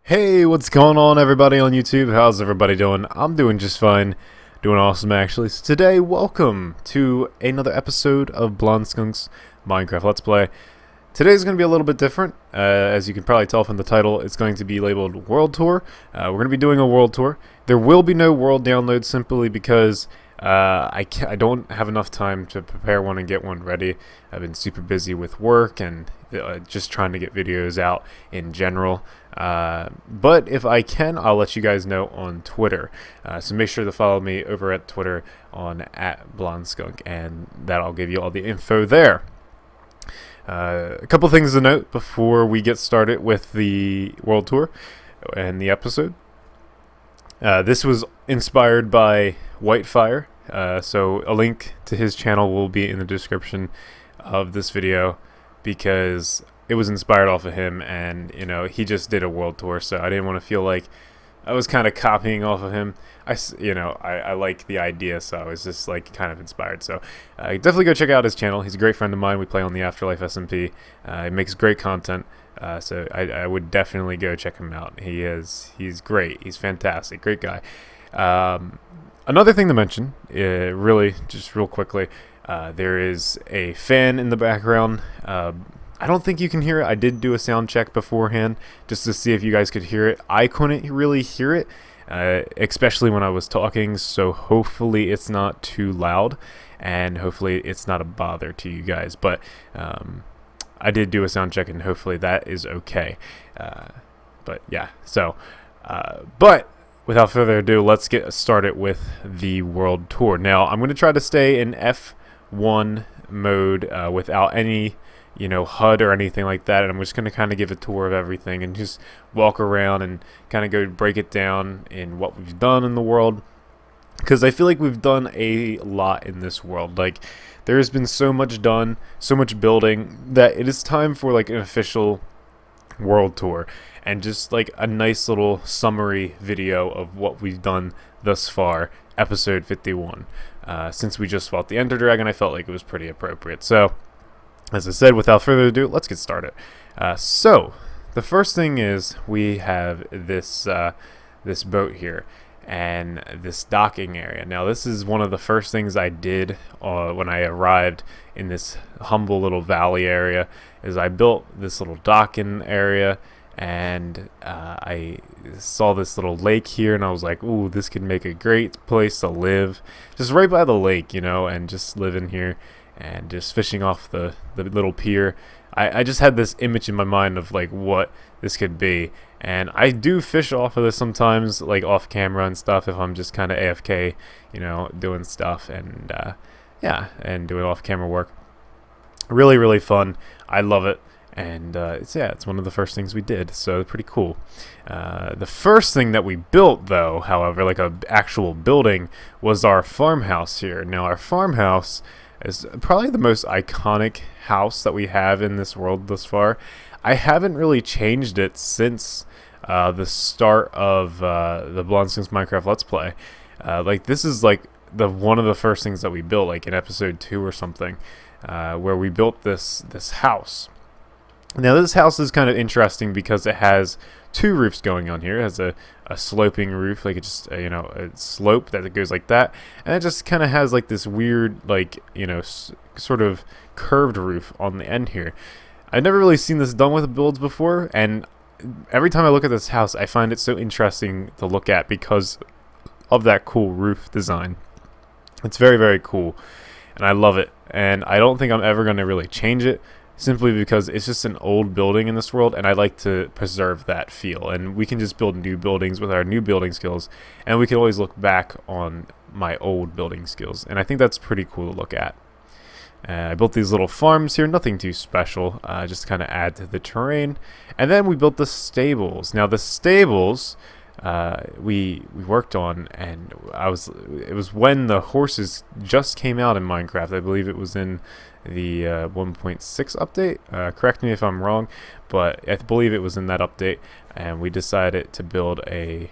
Hey, what's going on, everybody on YouTube? How's everybody doing? I'm doing just fine. Doing awesome, actually. So today, welcome to another episode of Blondskunk's Minecraft Let's Play. Today's going to be a little bit different. As you can probably tell from the title, it's going to be labeled World Tour. We're going to be doing a World Tour. There will be no world download simply because I don't have enough time to prepare one and get one ready. I've been super busy with work and just trying to get videos out in general. But if I can, I'll let you guys know on Twitter. So make sure to follow me over at Twitter on @Blondskunk, and that'll give you all the info there. A couple things to note before we get started with the World Tour and the episode. This was inspired by Whitefire, so a link to his channel will be in the description of this video because it was inspired off of him, and he just did a world tour, so I didn't want to feel like I was kind of copying off of him. I like the idea, so I was just like kind of inspired. So definitely go check out his channel. He's a great friend of mine. We play on the Afterlife SMP. He makes great content. So I would definitely go check him out. He's great. He's fantastic. Great guy. Another thing to mention, really, just real quickly, there is a fan in the background. I don't think you can hear it. I did do a sound check beforehand just to see if you guys could hear it. I couldn't really hear it, especially when I was talking, so hopefully it's not too loud, and hopefully it's not a bother to you guys. But I did do a sound check, and hopefully that is okay. But yeah, so but without further ado, let's get started with the World Tour. Now I'm going to try to stay in F1 mode without any HUD or anything like that, and I'm just going to kind of give a tour of everything and just walk around and kind of go break it down in what we've done in the world, because I feel like we've done a lot in this world. Like, there's been so much done, so much building, that it is time for like an official world tour and just like a nice little summary video of what we've done thus far, episode 51. Since we just fought the Ender Dragon, I felt like it was pretty appropriate. So as I said, without further ado, let's get started. So the first thing is we have this this boat here and this docking area. Now this is one of the first things I did when I arrived in this humble little valley area, is I built this little docking area, and I saw this little lake here, and I was like, ooh, this could make a great place to live, just right by the lake, and just live in here and just fishing off the little pier. I just had this image in my mind of like what this could be, and I do fish off of this sometimes, like off camera and stuff, if I'm just kind of AFK, doing stuff, and yeah, and doing off camera work. Really fun. I love it, and it's one of the first things we did, so pretty cool. The first thing that we built, though, however, like a actual building, was our farmhouse here. Now our farmhouse is probably the most iconic house that we have in this world thus far. I haven't really changed it since the start of the Blondskunk's Minecraft Let's Play. Like, this is like one of the first things that we built, like in episode 2 or something, where we built this house. Now this house is kind of interesting because it has two roofs going on here. It has a sloping roof, like it's just a slope that goes like that, and it just kind of has like this weird, like sort of curved roof on the end here. I've never really seen this done with builds before, and every time I look at this house, I find it so interesting to look at because of that cool roof design. It's very cool, and I love it, and I don't think I'm ever going to really change it, simply because it's just an old building in this world, and I like to preserve that feel. And we can just build new buildings with our new building skills, and we can always look back on my old building skills, and I think that's pretty cool to look at. I built these little farms here, nothing too special, just to kind of add to the terrain. And then we built the stables. Now the stables we worked on, and it was when the horses just came out in Minecraft. I believe it was in the 1.6 update. Correct me if I'm wrong, but I believe it was in that update, and we decided to build a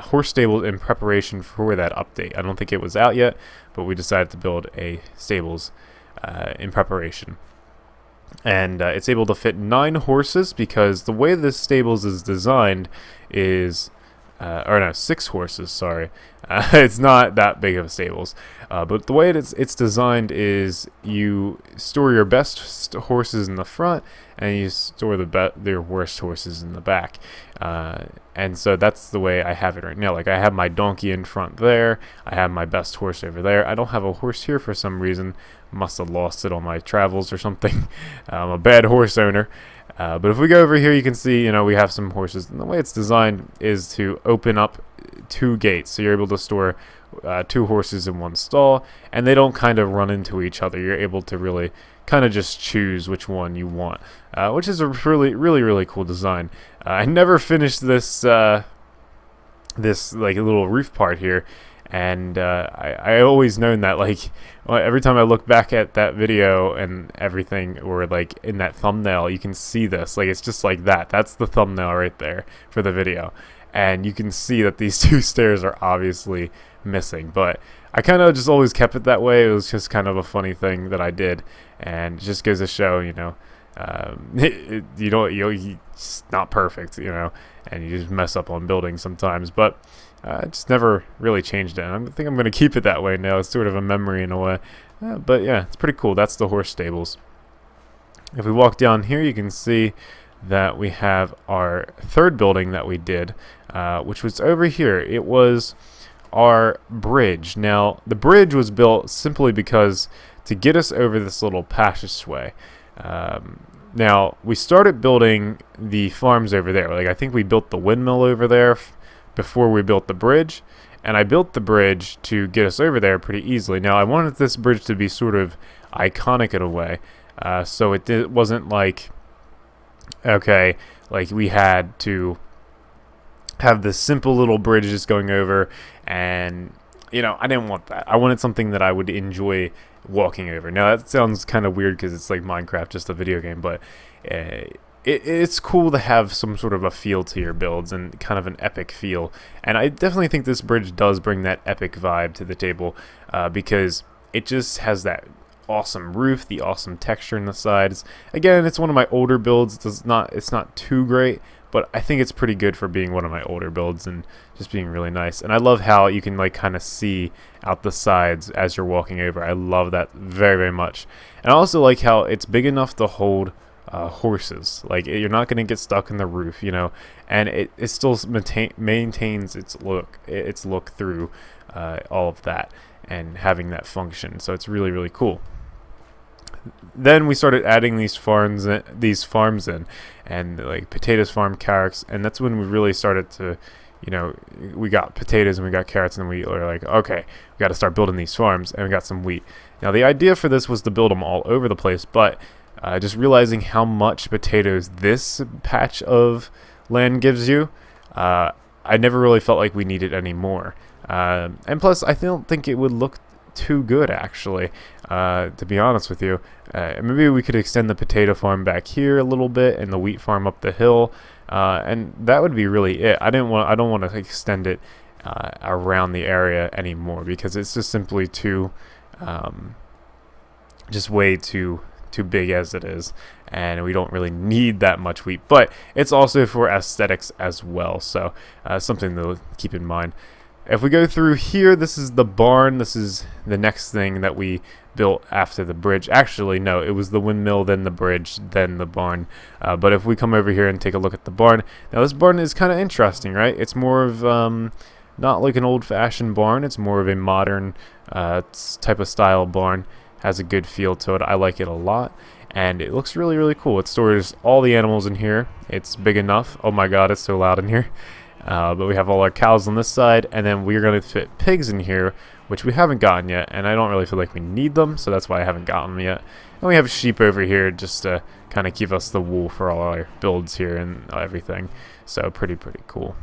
horse stable in preparation for that update. I don't think it was out yet, but we decided to build a stables in preparation. and it's able to fit 9 horses, because the way this stables is designed is, or no, 6 horses, sorry. It's not that big of a stables, but the way it's designed is you store your best horses in the front, and you store their worst horses in the back. And so that's the way I have it right now. Like, I have my donkey in front there, I have my best horse over there. I don't have a horse here for some reason. Must have lost it on my travels or something. I'm a bad horse owner. But if we go over here, you can see, we have some horses. And the way it's designed is to open up 2 gates. So you're able to store 2 horses in one stall, and they don't kind of run into each other. You're able to really kind of just choose which one you want, which is a really cool design. I never finished this this like little roof part here, and I always known that, like, every time I look back at that video and everything, or like in that thumbnail, you can see this, like, it's just like that's the thumbnail right there for the video, and you can see that these 2 stairs are obviously missing, but I kind of just always kept it that way. It was just kind of a funny thing that I did, and it just goes to show, it's not perfect, and you just mess up on building sometimes, but I just never really changed it, and I think I'm going to keep it that way now. It's sort of a memory in a way, but yeah, it's pretty cool. That's the horse stables. If we walk down here, you can see that we have our 3rd building that we did, which was over here. It was our bridge. Now, the bridge was built simply because to get us over this little passageway. Now, we started building the farms over there. Like, I think we built the windmill over there before we built the bridge, and I built the bridge to get us over there pretty easily. Now, I wanted this bridge to be sort of iconic in a way, so it wasn't like, okay, like we had to have this simple little bridge just going over, and I didn't want that. I wanted something that I would enjoy walking over. Now, that sounds kind of weird because it's like Minecraft, just a video game, but it's cool to have some sort of a feel to your builds, and kind of an epic feel. And I definitely think this bridge does bring that epic vibe to the table, because it just has that awesome roof, the awesome texture in the sides. Again, it's one of my older builds. It's not too great, but I think it's pretty good for being one of my older builds and just being really nice. And I love how you can like kind of see out the sides as you're walking over. I love that very much. And I also like how it's big enough to hold horses. Like, you're not going to get stuck in the roof, and it still maintains its look through all of that, and having that function. So it's really cool. Then we started adding these farms in, and like potatoes farm, carrots, and that's when we really started to, we got potatoes and we got carrots, and we were like, okay, we got to start building these farms, and we got some wheat. Now, the idea for this was to build them all over the place, but just realizing how much potatoes this patch of land gives you, I never really felt like we needed any more. And plus, I don't think it would look too good, actually, to be honest with you. Maybe we could extend the potato farm back here a little bit, and the wheat farm up the hill, and that would be really it. I don't want to extend it around the area anymore, because it's just simply too, just way too big as it is, and we don't really need that much wheat. But it's also for aesthetics as well, so something to keep in mind. If we go through here, this is the barn. This is the next thing that we built after the bridge. Actually, no, it was the windmill, then the bridge, then the barn. But if we come over here and take a look at the barn, now this barn is kind of interesting, right? It's more of not like an old-fashioned barn. It's more of a modern type of style barn. Has a good feel to it. I like it a lot, and it looks really cool. It stores all the animals in here. It's big enough. Oh my god, it's so loud in here. But we have all our cows on this side, and then we're going to fit pigs in here, which we haven't gotten yet, and I don't really feel like we need them, so that's why I haven't gotten them yet. And we have sheep over here just to kind of give us the wool for all our builds here and everything. So pretty cool.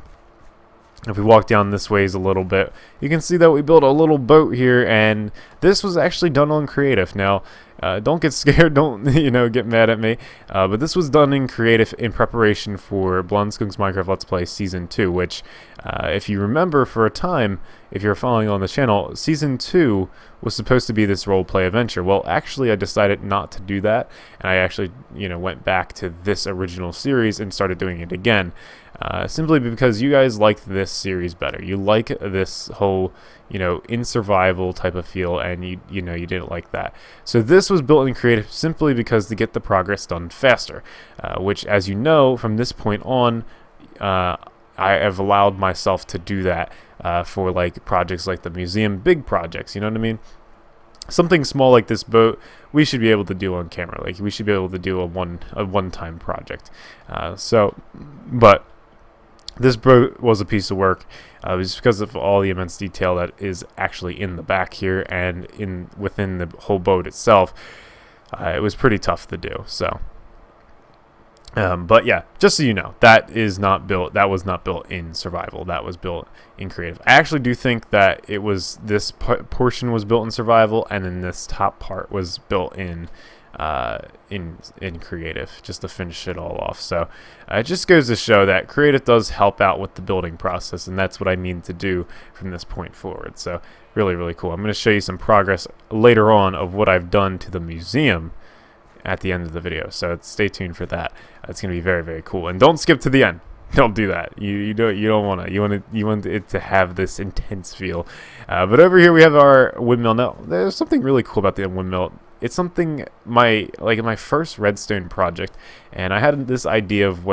If we walk down this ways a little bit, you can see that we built a little boat here, and this was actually done on creative. Now, Don't get scared. Don't get mad at me. But this was done in creative in preparation for Blondskunk's Minecraft Let's Play Season 2, which, if you remember, for a time, if you're following on the channel, Season 2 was supposed to be this roleplay adventure. Well, actually, I decided not to do that, and I actually, went back to this original series and started doing it again. Simply because you guys liked this series better. You like this whole, in survival type of feel, and you didn't like that. So this was built in creative simply because to get the progress done faster, which, as you know, from this point on, I have allowed myself to do that for like projects like the museum, big projects. You know what I mean? Something small like this boat, we should be able to do on camera. Like we should be able to do a one-time project. But this boat was a piece of work. It was because of all the immense detail that is actually in the back here and within the whole boat itself. It was pretty tough to do. So, but yeah, just so you know, that was not built in survival. That was built in creative. I actually do think that it was this portion was built in survival, and then this top part was built in creative, just to finish it all off. So it just goes to show that creative does help out with the building process, and that's what I mean to do from this point forward. So really, really cool. I'm going to show you some progress later on of what I've done to the museum at the end of the video, so stay tuned for that. It's going to be very, very cool, and don't skip to the end. Don't do that. You don't want to. You want it to have this intense feel. But over here we have our windmill. Now there's something really cool about the windmill. It's something in my first redstone project, and I had this idea of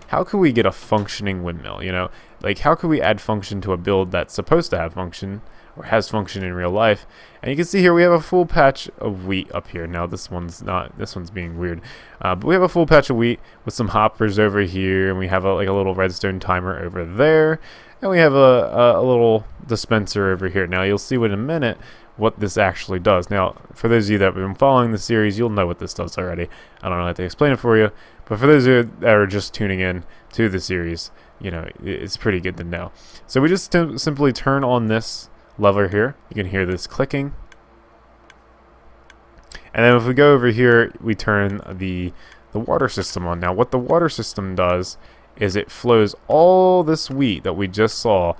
how could we get a functioning windmill? Like how could we add function to a build that's supposed to have function or has function in real life? And you can see here we have a full patch of wheat up here. Now this one's being weird, but we have a full patch of wheat with some hoppers over here, and we have a little redstone timer over there, and we have a little dispenser over here. Now you'll see in a minute what this actually does. Now, for those of you that have been following the series, you'll know what this does already. I don't really have to explain it for you, but for those of you that are just tuning in to the series, it's pretty good to know. So we just simply turn on this lever here. You can hear this clicking. And then if we go over here, we turn the water system on. Now, what the water system does is it flows all this wheat that we just saw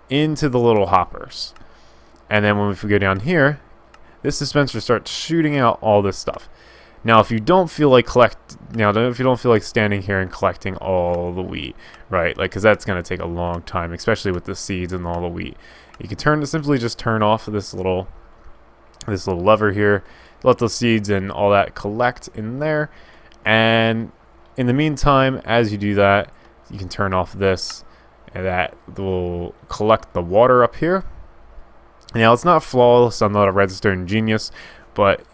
into the little hoppers. And then if we go down here, this dispenser starts shooting out all this stuff. Now, if you don't feel like standing here and collecting all the wheat, right? Because that's going to take a long time, especially with the seeds and all the wheat. You can simply just turn off this little lever here, let the seeds and all that collect in there. And in the meantime, as you do that, you can turn off this, and that will collect the water up here. Now, it's not flawless. I'm not a redstone genius, but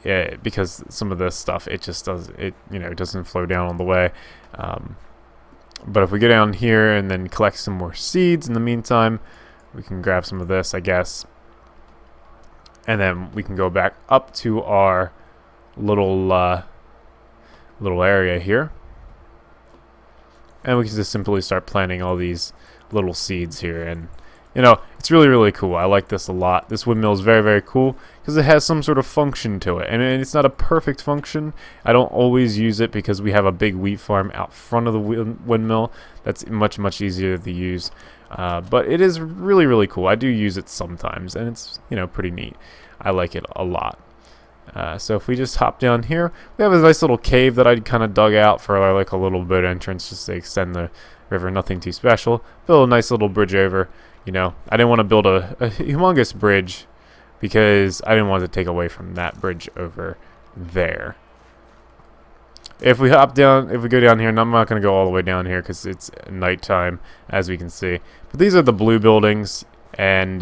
because some of this stuff, it just doesn't flow down all the way. But if we go down here and then collect some more seeds in the meantime, we can grab some of this, I guess, and then we can go back up to our little area here, and we can just simply start planting all these little seeds here. And it's really, really cool. I like this a lot. This windmill is very, very cool because it has some sort of function to it. And it's not a perfect function. I don't always use it because we have a big wheat farm out front of the windmill. That's much, much easier to use. But it is really, really cool. I do use it sometimes, and it's, pretty neat. I like it a lot. So if we just hop down here, we have a nice little cave that I kind of dug out for like a little boat entrance just to extend the river. Nothing too special. Build a nice little bridge over. I didn't want to build a humongous bridge because I didn't want to take away from that bridge over there. If we go down here, and I'm not going to go all the way down here because it's nighttime, as we can see. But these are the blue buildings, and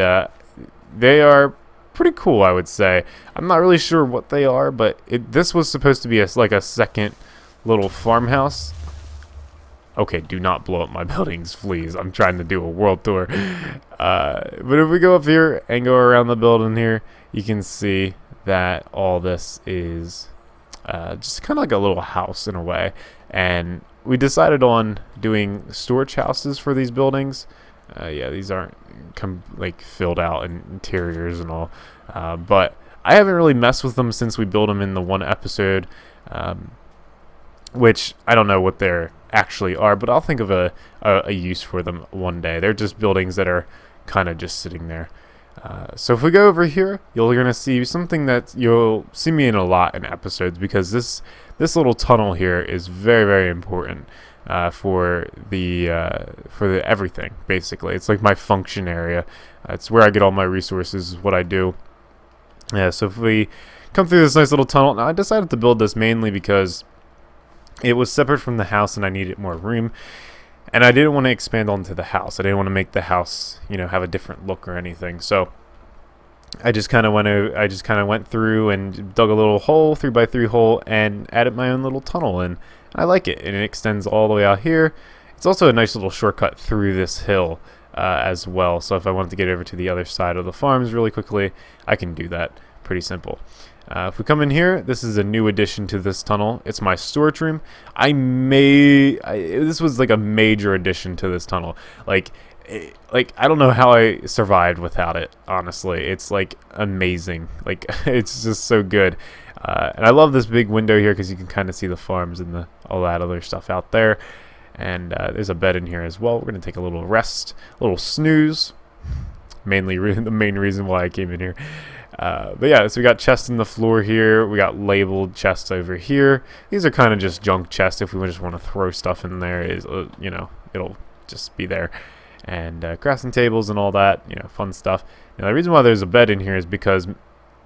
they are pretty cool, I would say. I'm not really sure what they are, but this was supposed to be like a second little farmhouse. Okay, do not blow up my buildings, please. I'm trying to do a world tour. But if we go up here and go around the building here, you can see that all this is just kind of like a little house in a way. And we decided on doing storage houses for these buildings. Yeah, these aren't filled out in interiors and all. But I haven't really messed with them since we built them in the one episode, which I don't know what they're actually are, but I'll think of a use for them one day. They're just buildings that are kind of just sitting there. So if we go over here, you're going to see something that you'll see me in a lot in episodes, because this little tunnel here is very, very important for the everything, basically. It's like my function area. It's where I get all my resources, is what I do. Yeah, so if we come through this nice little tunnel, now I decided to build this mainly because it was separate from the house and I needed more room. And I didn't want to expand onto the house. I didn't want to make the house, have a different look or anything. So I just kind of went through and dug a little hole, 3x3 hole, and added my own little tunnel in. I like it, and it extends all the way out here. It's also a nice little shortcut through this hill as well. So if I wanted to get over to the other side of the farms really quickly, I can do that. Pretty simple. If we come in here, this is a new addition to this tunnel. It's my storage room. This was like a major addition to this tunnel. Like I don't know how I survived without it, honestly. It's like amazing. Like it's just so good. And I love this big window here because you can kind of see the farms and all that other stuff out there. And there's a bed in here as well. We're going to take a little rest, a little snooze. Mainly the main reason why I came in here. But yeah, so we got chests in the floor here. We got labeled chests over here. These are kind of just junk chests. If we just want to throw stuff in there, it'll just be there. And crafting tables and all that, fun stuff. Now, the reason why there's a bed in here is because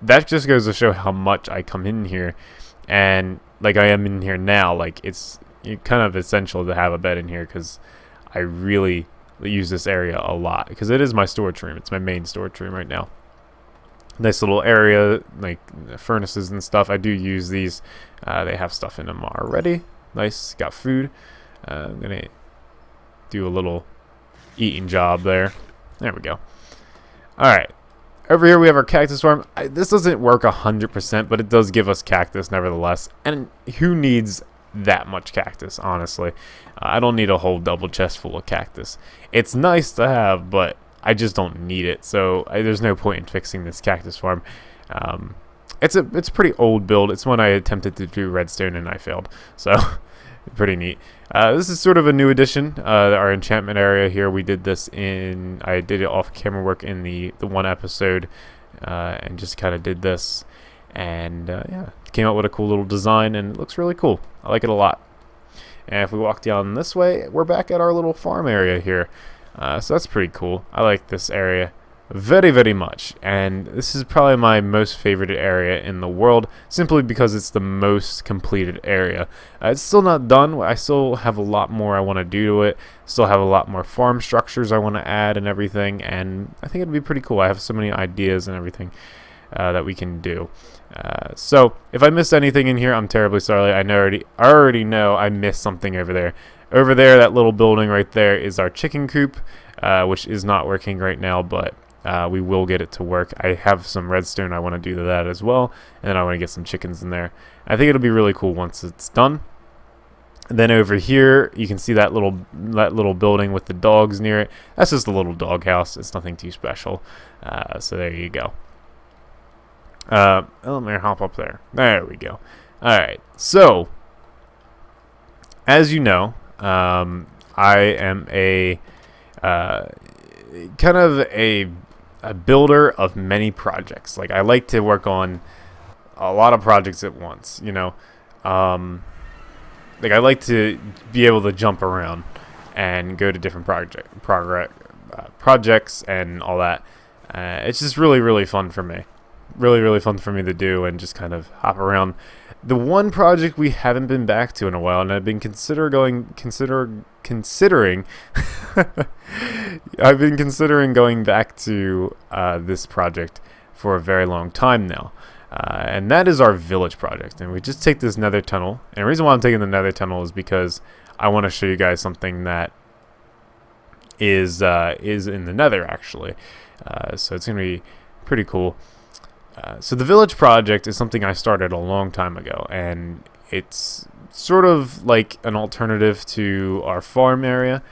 that just goes to show how much I come in here, and like I am in here now. Like it's kind of essential to have a bed in here because I really use this area a lot because it is my storage room. It's my main storage room right now. Nice little area, like furnaces and stuff. I do use these. They have stuff in them already. Nice, got food. I'm gonna do a little eating job there. There we go. Alright, over here we have our cactus farm. This doesn't work 100%, but it does give us cactus nevertheless. And who needs that much cactus, honestly? I don't need a whole double chest full of cactus. It's nice to have, but I just don't need it, so there's no point in fixing this cactus farm. It's a pretty old build. It's one I attempted to do redstone and I failed, so pretty neat. This is sort of a new addition. Our enchantment area here, I did it off camera work in the one episode, and just kind of did this, and yeah, came out with a cool little design, and it looks really cool. I like it a lot. And if we walk down this way, we're back at our little farm area here. So that's pretty cool. I like this area very, very much, and this is probably my most favorite area in the world, simply because it's the most completed area. It's still not done. I still have a lot more I want to do to it. Still have a lot more farm structures I want to add and everything, and I think it'd be pretty cool. I have so many ideas and everything that we can do. So if I missed anything in here, I'm terribly sorry. I already know I missed something over there. Over there, that little building right there is our chicken coop, which is not working right now, but we will get it to work. I have some redstone I want to do to that as well, and then I want to get some chickens in there. I think it'll be really cool once it's done. And then over here, you can see that little building with the dogs near it. That's just a little dog house. It's nothing too special. So there you go. Let me hop up there. There we go. All right. So, as you know, I am a kind of a builder of many projects. Like, I like to work on a lot of projects at once, like I like to be able to jump around and go to different projects and all that. It's just really, really fun for me. Really fun for me to do and just kind of hop around. The one project we haven't been back to in a while, and I've been considering I've been considering going back to this project for a very long time now, and that is our village project. And we just take this nether tunnel, and the reason why I'm taking the nether tunnel is because I want to show you guys something that is in the nether actually. So it's gonna be pretty cool. So the village project is something I started a long time ago, and it's sort of like an alternative to our farm area.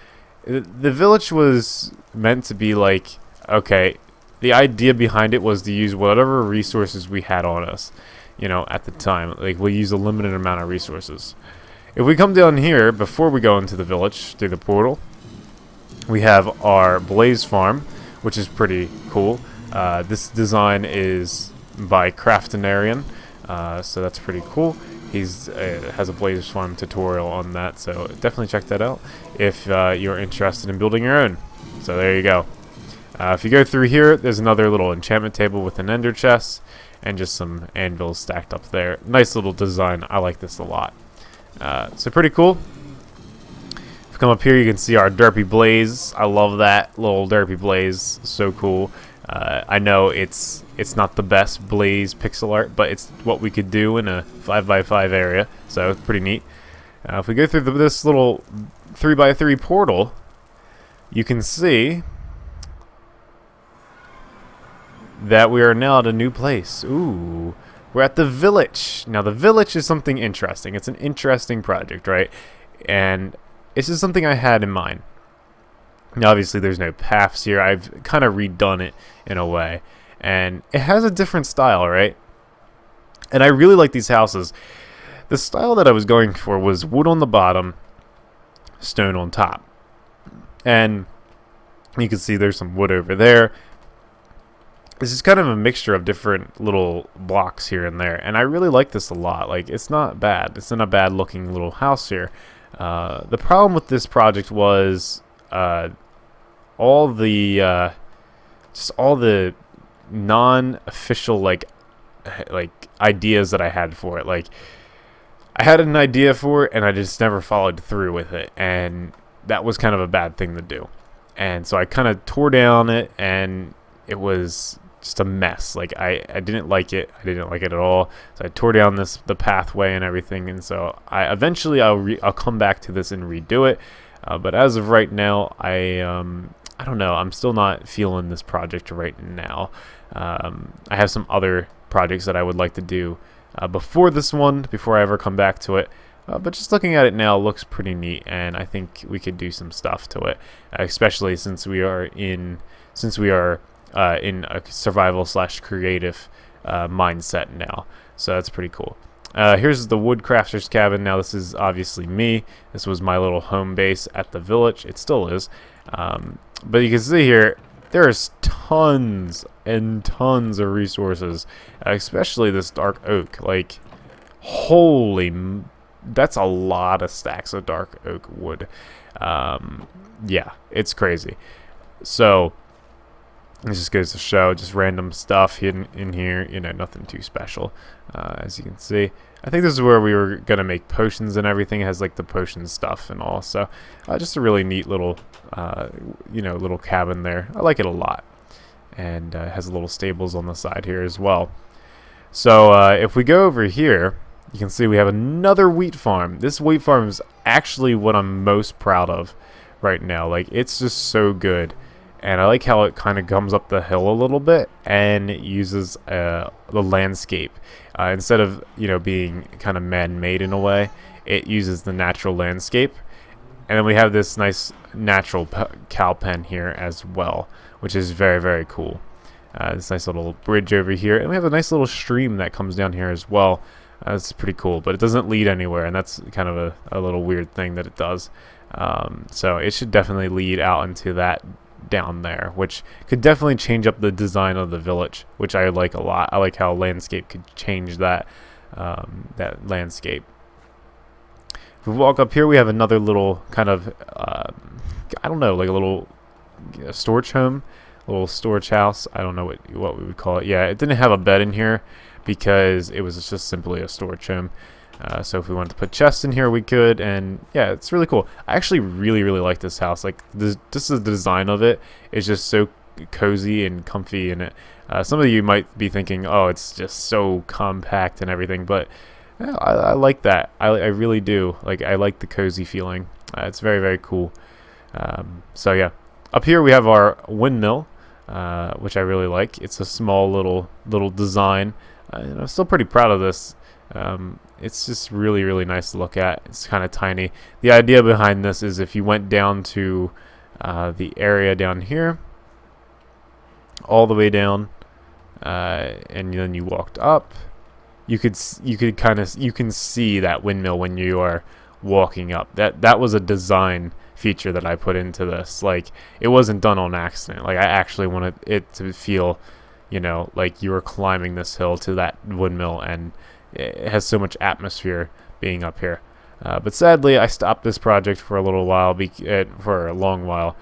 The village was meant to be like, okay, the idea behind it was to use whatever resources we had on us, you know, at the time. Like, we'll use a limited amount of resources. If we come down here, before we go into the village, through the portal, we have our Blaze Farm, which is pretty cool. This design is by Craftinarian, so that's pretty cool. He's has a Blaze Farm tutorial on that, so definitely check that out if you're interested in building your own. So there you go. If you go through here, there's another little enchantment table with an ender chest and just some anvils stacked up there. Nice little design. I like this a lot. So pretty cool. If you come up here, you can see our Derpy Blaze. I love that little Derpy Blaze. So cool. I know it's not the best Blaze pixel art, but it's what we could do in a 5x5 area. So it's pretty neat. If we go through this little 3x3 portal, you can see that we are now at a new place. Ooh, we're at the village. Now, the village is something interesting. It's an interesting project, right? And this is something I had in mind. Now, obviously, there's no paths here. I've kind of redone it in a way. And it has a different style, right? And I really like these houses. The style that I was going for was wood on the bottom, stone on top. And you can see there's some wood over there. This is kind of a mixture of different little blocks here and there, and I really like this a lot. Like, it's not bad. It's not a bad looking little house here. The problem with this project was all the just all the non-official like ideas that I had for it. Like, I had an idea for it, and I just never followed through with it, and that was kind of a bad thing to do. And so I kind of tore down it, and it was just a mess. Like, I didn't like it. I didn't like it at all. So I tore down the pathway and everything. And so eventually I'll come back to this and redo it. But as of right now, I don't know. I'm still not feeling this project right now. I have some other projects that I would like to do before this one, before I ever come back to it. But just looking at it now, it looks pretty neat, and I think we could do some stuff to it, especially since we are in a survival/creative mindset now. So that's pretty cool. Here's the woodcrafter's cabin. Now, this is obviously me. This was my little home base at the village. It still is. But you can see here, there's tons and tons of resources, especially this dark oak. Like, that's a lot of stacks of dark oak wood. Yeah, it's crazy. So this just goes to show, just random stuff hidden in here, you know, nothing too special. As you can see, I think this is where we were gonna make potions and everything. It has like the potion stuff and all, so just a really neat little little cabin there. I like it a lot, and it has little stables on the side here as well. So if we go over here, you can see we have another wheat farm. This wheat farm is actually what I'm most proud of right now. Like, it's just so good. And I like how it kind of comes up the hill a little bit, and it uses the landscape. Instead of, being kind of man-made in a way, it uses the natural landscape. And then we have this nice natural cow pen here as well, which is very, very cool. This nice little bridge over here. And we have a nice little stream that comes down here as well. That's pretty cool, but it doesn't lead anywhere, and that's kind of a little weird thing that it does. So it should definitely lead out into that down there, which could definitely change up the design of the village, which I like a lot. I like how landscape could change that landscape. If we walk up here, we have another little kind of I don't know, like a little storage home, a little storage house. I don't know what we would call it. Yeah, it didn't have a bed in here because it was just simply a storage home. So if we wanted to put chests in here, we could, and yeah, it's really cool. I actually really, really like this house. Like, just the design of it is just so cozy and comfy in it. Some of you might be thinking, oh, it's just so compact and everything, but yeah, I like that. I really do. Like, I like the cozy feeling. It's very, very cool. So yeah, up here we have our windmill, which I really like. It's a small little design, and I'm still pretty proud of this. It's just really, really nice to look at. It's kind of tiny. The idea behind this is if you went down to the area down here, all the way down, and then you walked up. You can see that windmill when you are walking up. That was a design feature that I put into this. Like, it wasn't done on accident. Like, I actually wanted it to feel, like you were climbing this hill to that windmill, and it has so much atmosphere being up here. But sadly, I stopped this project for a little while, for a long while,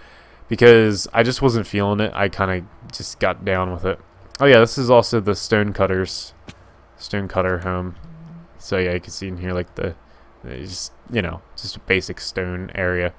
because I just wasn't feeling it. I kind of just got down with it. Oh yeah, this is also the stonecutter home. So yeah, you can see in here like just a basic stone area.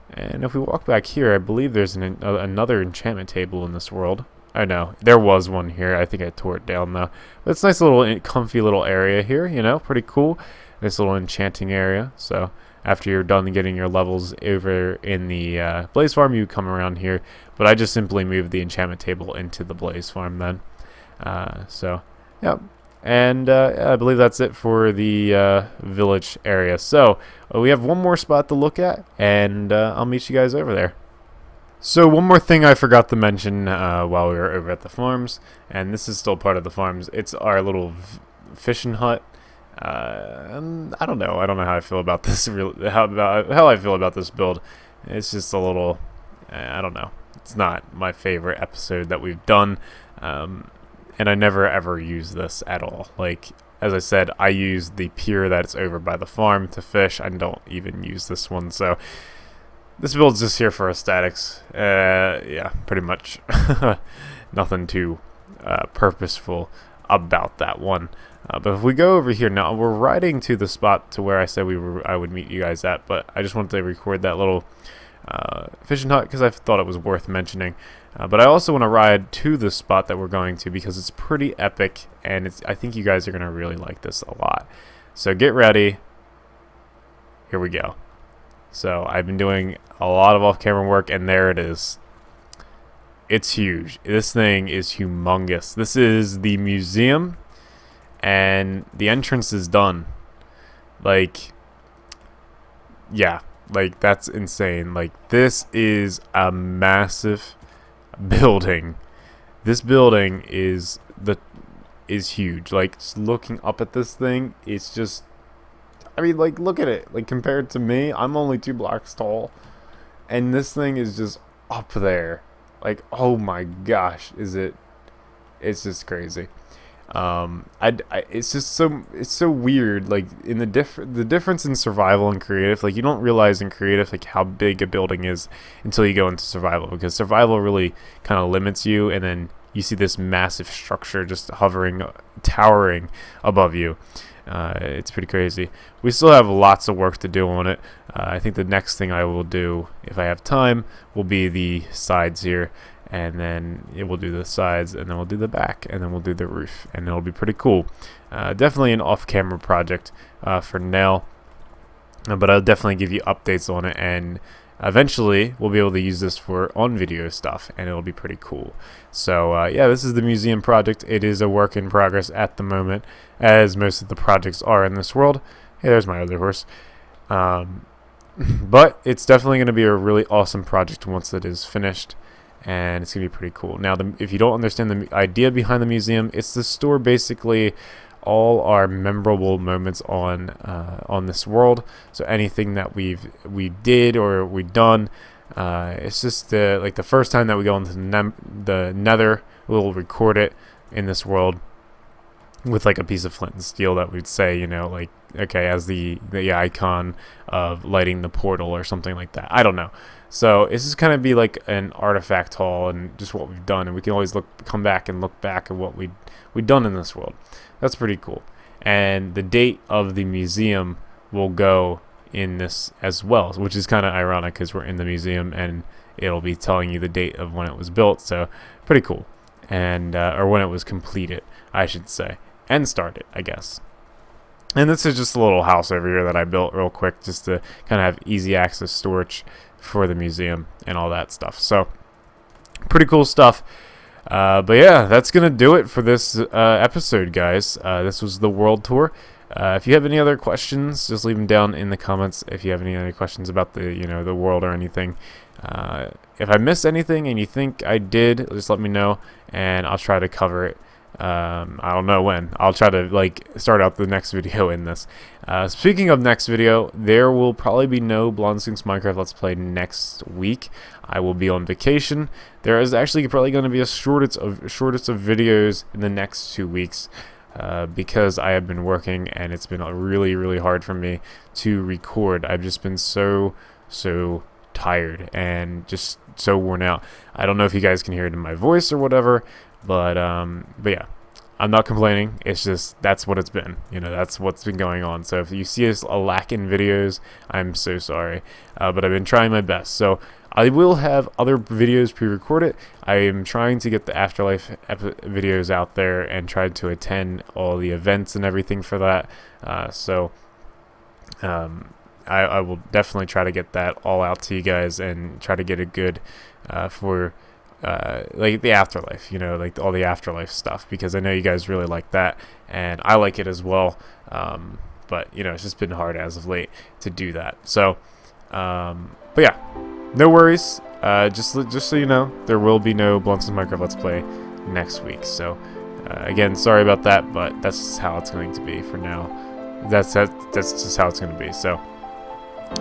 And if we walk back here, I believe there's another enchantment table in this world. I know there was one here. I think I tore it down though. But it's a nice little comfy little area here. Pretty cool. Nice little enchanting area. So after you're done getting your levels over in the Blaze Farm, you come around here. But I just simply moved the enchantment table into the Blaze Farm then. So yeah. And I believe that's it for the village area. So we have one more spot to look at, and I'll meet you guys over there. So one more thing I forgot to mention while we were over at the farms, and this is still part of the farms. It's our little fishing hut. And I don't know how I feel about this. How I feel about this build. It's just a little. I don't know. It's not my favorite episode that we've done. And I never ever use this at all. Like, as I said, I use the pier that's over by the farm to fish. I don't even use this one. So this build's just here for aesthetics. Yeah, pretty much. Nothing too purposeful about that one. But if we go over here now, we're riding to the spot to where I said I would meet you guys at. But I just wanted to record that little fishing hut because I thought it was worth mentioning. But I also want to ride to the spot that we're going to because it's pretty epic, and I think you guys are going to really like this a lot. So get ready. Here we go. So I've been doing a lot of off-camera work, and there it is. It's huge. This thing is humongous. This is the museum, and the entrance is done. Like, yeah, like that's insane. Like, this is a massive building. This building is huge. Like, just looking up at this thing, it's just, I mean, like, look at it. Like, compared to me, I'm only 2 blocks tall, and this thing is just up there. Like, oh my gosh, it's just crazy. It's just so weird. Like, in the difference in survival and creative, like, you don't realize in creative like how big a building is until you go into survival, because survival really kind of limits you, and then you see this massive structure just hovering, towering above you. It's pretty crazy. We still have lots of work to do on it. I think the next thing I will do, if I have time, will be the sides here. And then it will do the sides, and then we'll do the back, and then we'll do the roof, and it'll be pretty cool. Definitely an off-camera project for now, but I'll definitely give you updates on it, and eventually we'll be able to use this for on-video stuff, and it'll be pretty cool. So yeah, this is the museum project. It is a work in progress at the moment, as most of the projects are in this world. Hey, there's my other horse. But it's definitely going to be a really awesome project once it is finished. And it's going to be pretty cool. Now, if you don't understand the idea behind the museum, it's to store basically all our memorable moments on this world. So anything that we did or we done, it's just like the first time that we go into the Nether, we'll record it in this world with like a piece of flint and steel that we'd say, like, okay, as the icon of lighting the portal or something like that. I don't know. So this is kind of be like an artifact haul and just what we've done, and we can always come back and look back at what we've done in this world. That's pretty cool. And the date of the museum will go in this as well, which is kind of ironic because we're in the museum and it'll be telling you the date of when it was built. So pretty cool. And or when it was completed, I should say, and started, I guess. And this is just a little house over here that I built real quick just to kind of have easy access storage for the museum and all that stuff. So pretty cool stuff. But yeah, that's gonna do it for this episode, guys. This was the world tour. If you have any other questions, just leave them down in the comments. If you have any other questions about the the world or anything, If I missed anything and you think I did, just let me know, and I'll try to cover it. I don't know when. I'll try to start out the next video in this. Speaking of next video, there will probably be no Blondskunk's Minecraft Let's Play next week. I will be on vacation. There is actually probably going to be a shortest of videos in the next 2 weeks. Because I have been working and it's been really hard for me to record. I've just been so tired and just so worn out. I don't know if you guys can hear it in my voice or whatever, but yeah, I'm not complaining. It's just that's what it's been. You know, that's what's been going on. So if you see a lack in videos, I'm so sorry. But I've been trying my best. So I will have other videos pre-recorded. I am trying to get the Afterlife videos out there and try to attend all the events and everything for that. I will definitely try to get that all out to you guys and try to get it good for like the Afterlife, you know, like all the Afterlife stuff, because I know you guys really like that and I like it as well. But you know, it's just been hard as of late to do that. So, but yeah. No worries. Just so you know, there will be no Blondskunk Minecraft Let's Play next week. So, again, sorry about that, but that's how it's going to be for now. That's just how it's going to be. So,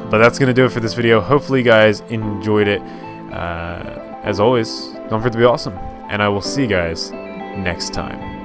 but that's going to do it for this video. Hopefully, you guys enjoyed it. As always, don't forget to be awesome, and I will see you guys next time.